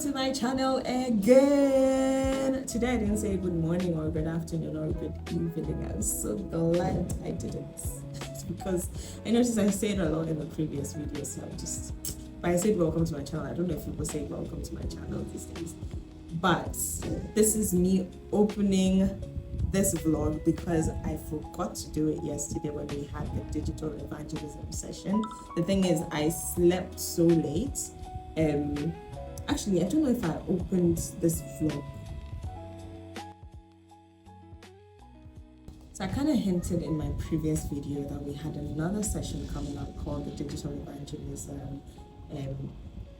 to my channel again. Today I didn't say good morning or good afternoon or good evening. I'm so glad I didn't because I noticed I said a lot in the previous video, so but I said welcome to my channel. I don't know if people say welcome to my channel these days, but this is me opening this vlog because I forgot to do it yesterday when we had the digital evangelism session. The thing is, I slept so late. Actually, I don't know if I opened this vlog. So I kind of hinted in my previous video that we had another session coming up called the Digital Evangelism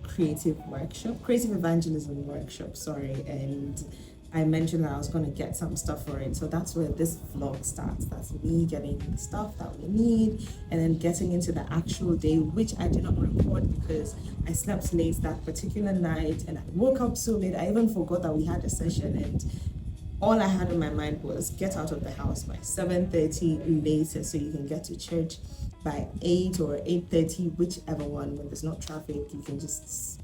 Creative Evangelism Workshop, and I mentioned that I was going to get some stuff for it. So that's where this vlog starts. That's me getting the stuff that we need and then getting into the actual day, which I did not record because I slept late that particular night and I woke up so late. I even forgot that we had a session, and all I had in my mind was get out of the house by 7:30 latest so you can get to church by 8 or 8:30, whichever one. When there's not traffic, you can just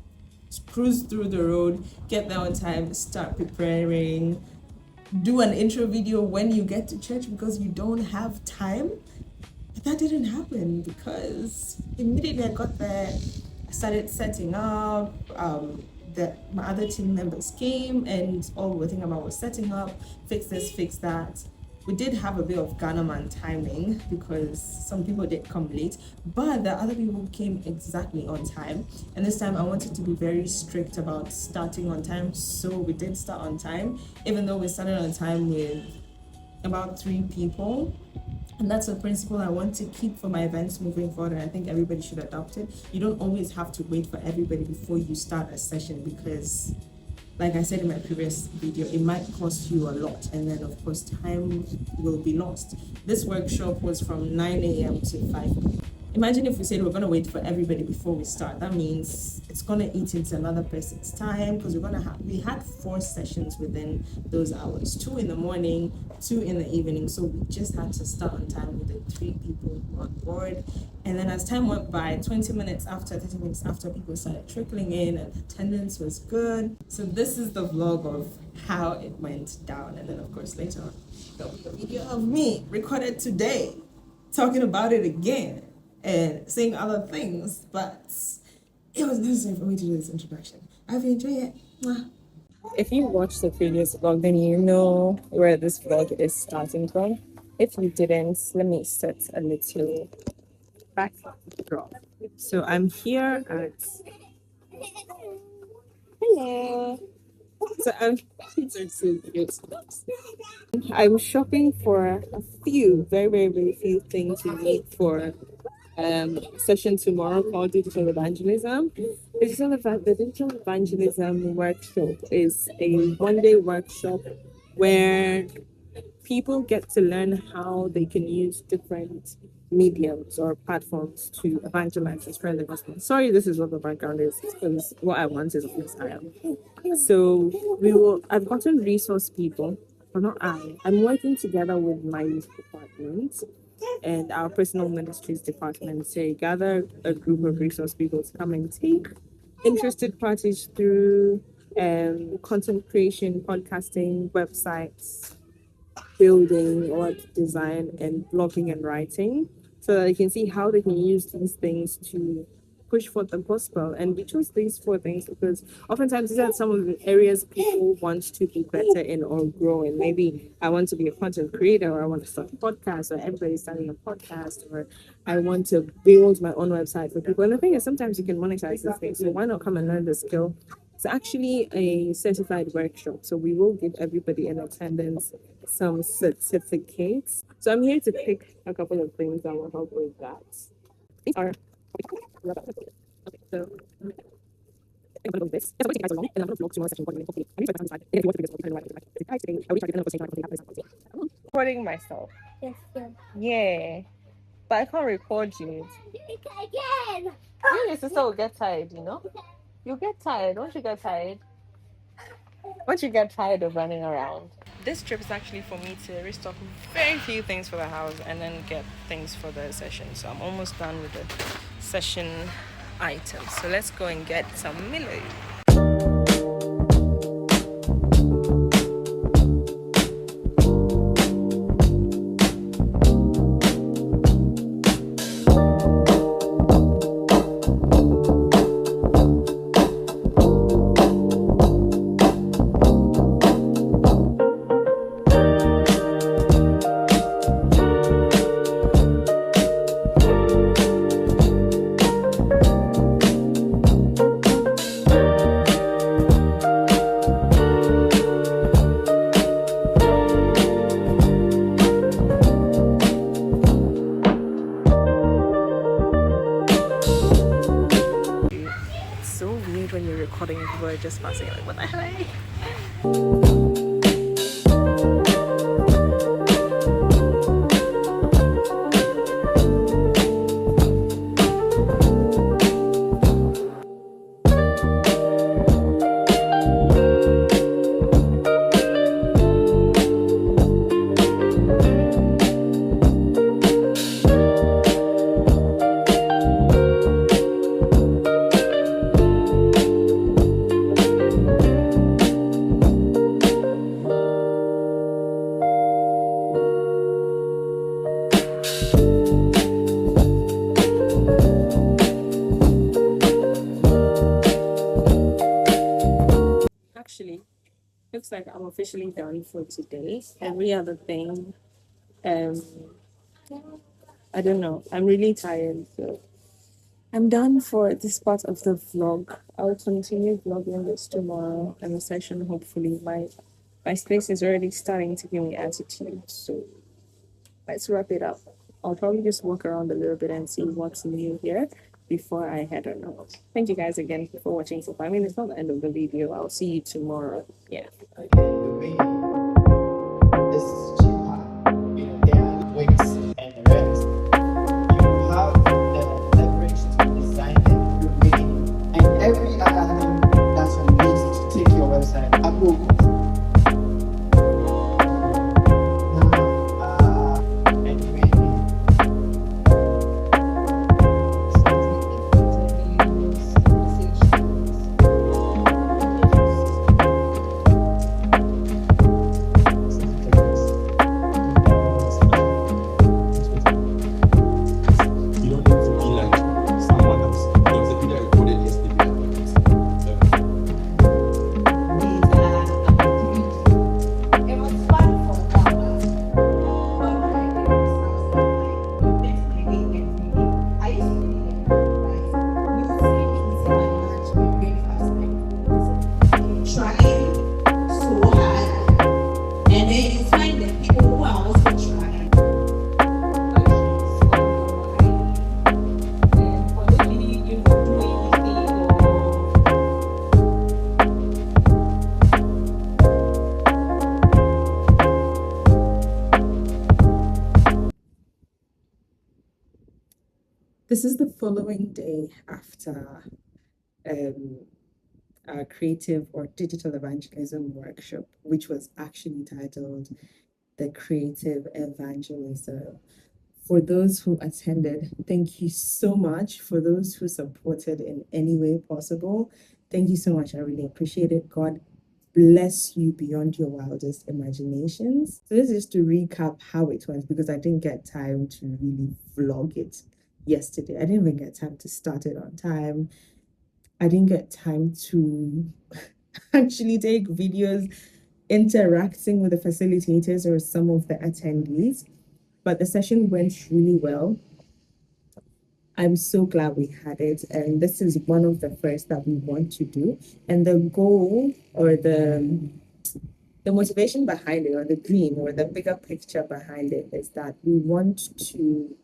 cruise through the road, get there on time, start preparing, do an intro video when you get to church because you don't have time. But that didn't happen because immediately I got there, I started setting up. My other team members came and all we were thinking about was setting up, fix this, fix that. We did have a bit of Ghana timing because some people did come late, but the other people came exactly on time. And this time I wanted to be very strict about starting on time, so we did start on time, even though we started on time with about 3 people. And that's a principle I want to keep for my events moving forward, and I think everybody should adopt it. You don't always have to wait for everybody before you start a session because, like I said in my previous video, it might cost you a lot, and then of course time will be lost. This workshop was from 9 a.m. to 5 p.m. Imagine if we said we're going to wait for everybody before we start. That means it's going to eat into another person's time because we had 4 sessions within those hours, 2 in the morning, 2 in the evening. So we just had to start on time with the 3 people on board. And then as time went by, 30 minutes after, people started trickling in and attendance was good. So this is the vlog of how it went down. And then of course later on, there'll be a video of me recorded today talking about it again and saying other things, but it was necessary for me to do this introduction. I hope you enjoy it. Mwah. If you watched the previous vlog, then you know where this vlog is starting from. If you didn't, let me set a little backdrop. So I'm here at... Hello. So I'm shopping for a few, very, very, very few things we need for session tomorrow called Digital Evangelism. The Digital Evangelism Workshop is a one-day workshop where people get to learn how they can use different mediums or platforms to evangelize and spread the gospel. Sorry, this is what the background is because what I want is freestyle. So I've gotten resource people, or not I'm working together with my youth department and our personal ministries department to gather a group of resource people to come and take interested parties through content creation, podcasting, websites, building, web design, and blogging and writing, so that they can see how they can use these things to push forth the gospel. And we chose these 4 things because oftentimes these are some of the areas people want to be better in or grow in. Maybe I want to be a content creator, or I want to start a podcast, or everybody's starting a podcast, or I want to build my own website for people. And the thing is, sometimes you can monetize these things, so why not come and learn the skill? It's actually a certified workshop, so we will give everybody in attendance some certificates. So I'm here to pick a couple of things that will help with that. These are okay, so I'm gonna go with this. Yeah, so you guys are long, and I'm gonna vlog tomorrow session recording. Hopefully, I'm going to and if you want to do this, you can write it. Guys, today I will try to get another recording myself. Yes, yes. Yeah, but I can't record you. Again! You and your sister will get tired, you know. You'll get tired. Won't you get tired? Once you get tired of running around. This trip is actually for me to restock very few things for the house and then get things for the session. So I'm almost done with the session items. So let's go and get some Milo. recording and people are just passing like, what the heck? Actually, looks like I'm officially done for today. Every other thing, um, I don't know. I'm really tired, so I'm done for this part of the vlog. I'll continue vlogging this tomorrow and the session. Hopefully, my space is already starting to give me attitude. So let's wrap it up. I'll probably just walk around a little bit and see what's new here before I head on out. Thank you guys again for watching so far. I mean, it's not the end of the video. I'll see you tomorrow. Yeah. This is cheaper, there are wigs and the rest. You have the leverage to design them through reading and every other thing that's on need to take your website up Google. This is the following day after our creative or digital evangelism workshop, which was actually titled the Creative Evangelism. For those who attended, thank you so much. For those who supported in any way possible, thank you so much. I really appreciate it. God bless you beyond your wildest imaginations. So this is to recap how it went, because I didn't get time to really vlog it yesterday. I didn't even get time to start it on time. I didn't get time to actually take videos interacting with the facilitators or some of the attendees, but the session went really well. I'm so glad we had it, and this is one of the first that we want to do. And the goal or the motivation behind it, or the dream or the bigger picture behind it, is that we want to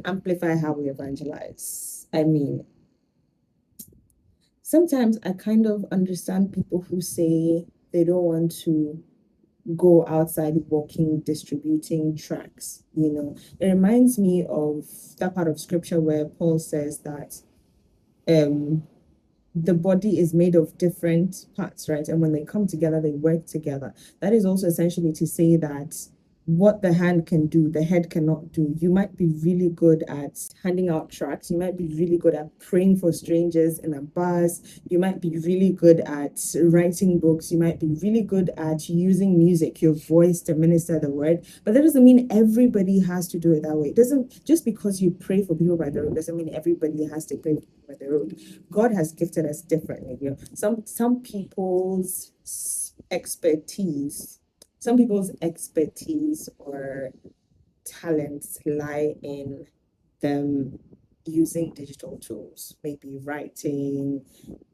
amplify how we evangelize. I mean, sometimes I kind of understand people who say they don't want to go outside walking, distributing tracts. It reminds me of that part of scripture where Paul says that the body is made of different parts, right? And when they come together, they work together. That is also essentially to say that what the hand can do, the head cannot do. You might be really good at handing out tracts. You might be really good at praying for strangers in a bus. You might be really good at writing books. You might be really good at using music, your voice, to minister the word. But that doesn't mean everybody has to do it that way. It doesn't, just because you pray for people by the road doesn't mean everybody has to pray for people by the road. God has gifted us differently. Some people's expertise or talents lie in them using digital tools, maybe writing,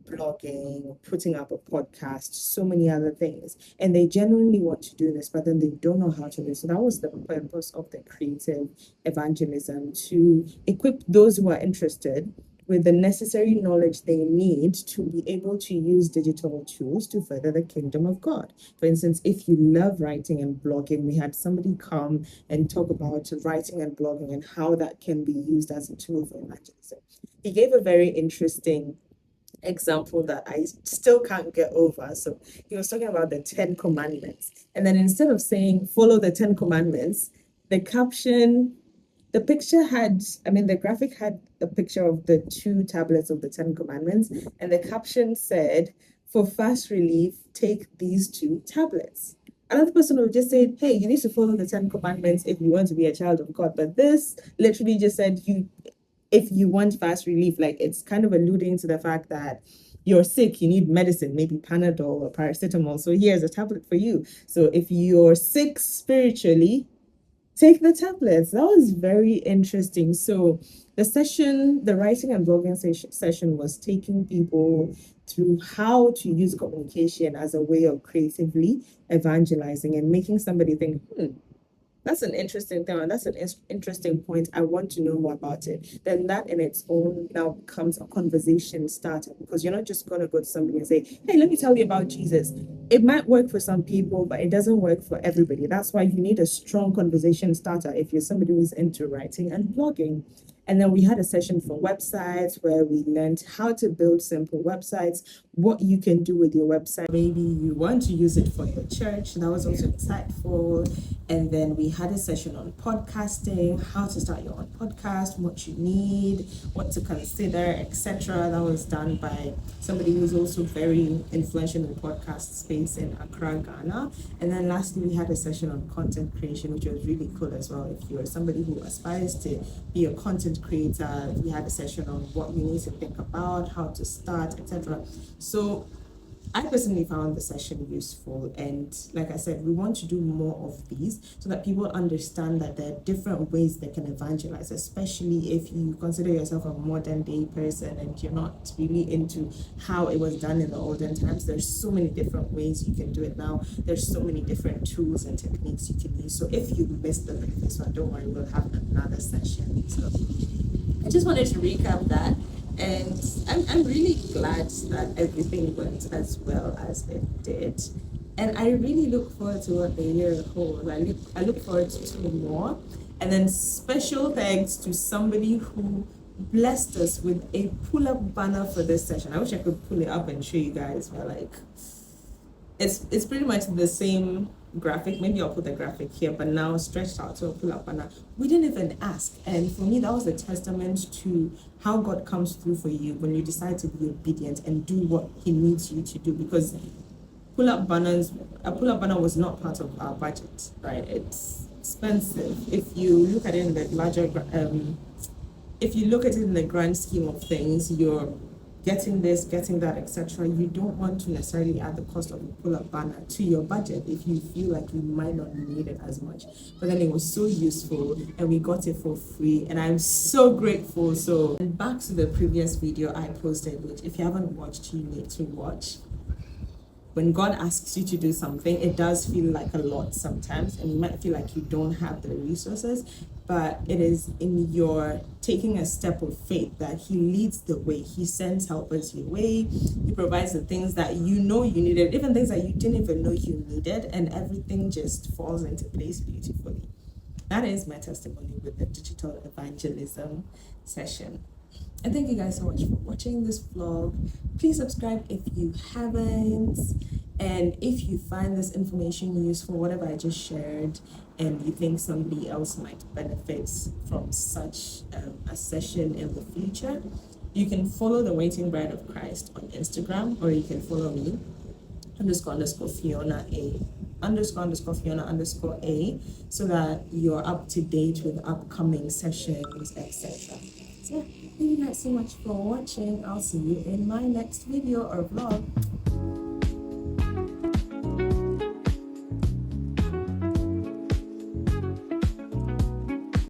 blogging, putting up a podcast, so many other things. And they genuinely want to do this, but then they don't know how to do it. So that was the purpose of the creative evangelism, to equip those who are interested with the necessary knowledge they need to be able to use digital tools to further the kingdom of God. For instance, if you love writing and blogging, we had somebody come and talk about writing and blogging and how that can be used as a tool for evangelism. He gave a very interesting example that I still can't get over. So he was talking about the 10 commandments. And then instead of saying follow the 10 commandments, the caption, the picture had, the graphic had a picture of the 2 tablets of the 10 commandments. And the caption said, for fast relief, take these 2 tablets. Another person would just say, hey, you need to follow the 10 commandments if you want to be a child of God. But this literally just said, if you want fast relief, like it's kind of alluding to the fact that you're sick, you need medicine, maybe Panadol or paracetamol. So here's a tablet for you. So if you're sick spiritually, take the tablets. That was very interesting. So the writing and blogging session was taking people through how to use communication as a way of creatively evangelizing and making somebody think, that's an interesting thing, and that's an interesting point. I want to know more about it. Then that in its own now becomes a conversation starter, because you're not just going to go to somebody and say, hey, let me tell you about Jesus. It might work for some people, but it doesn't work for everybody. That's why you need a strong conversation starter if you're somebody who's into writing and blogging. And then we had a session for websites where we learned how to build simple websites, what you can do with your website. Maybe you want to use it for your church. That was also insightful. And then we had a session on podcasting, how to start your own podcast, what you need, what to consider, etc. That was done by somebody who's also very influential in the podcast space in Accra, Ghana. And then lastly, we had a session on content creation, which was really cool as well. If you're somebody who aspires to be a content creator, we had a session on what you need to think about, how to start, etc. So I personally found the session useful, and like I said, we want to do more of these so that people understand that there are different ways they can evangelize, especially if you consider yourself a modern day person and you're not really into how it was done in the olden times. There's so many different ways you can do it now. There's so many different tools and techniques you can use. So if you missed the previous one, don't worry, we'll have another session. So I just wanted to recap that. And I'm really glad that everything went as well as it did. And I really look forward to what the year holds. I look forward to more. And then special thanks to somebody who blessed us with a pull-up banner for this session. I wish I could pull it up and show you guys, but like it's pretty much the same graphic. Maybe I'll put the graphic here, but now stretched out to a pull-up banner. We didn't even ask, and for me that was a testament to how God comes through for you when you decide to be obedient and do what He needs you to do. Because a pull-up banner was not part of our budget, right? It's expensive. If you look at it in the larger, if you look at it in the grand scheme of things, you're getting this, getting that, etc. You don't want to necessarily add the cost of a pull-up banner to your budget if you feel like you might not need it as much. But then it was so useful and we got it for free, and I'm so grateful. So, and back to the previous video I posted, which if you haven't watched, you need to watch. When God asks you to do something, it does feel like a lot sometimes, and you might feel like you don't have the resources, but it is in your taking a step of faith that He leads the way. He sends helpers your way. He provides the things that you know you needed, even things that you didn't even know you needed, and everything just falls into place beautifully. That is my testimony with the digital evangelism session. And thank you guys so much for watching this vlog. Please subscribe if you haven't. And if you find this information useful, whatever I just shared, and you think somebody else might benefit from such a session in the future, you can follow the Waiting Bride of Christ on Instagram, or you can follow me, _Fiona A, _Fiona A, so that you're up to date with upcoming sessions, etc. So yeah, thank you guys so much for watching. I'll see you in my next video or vlog.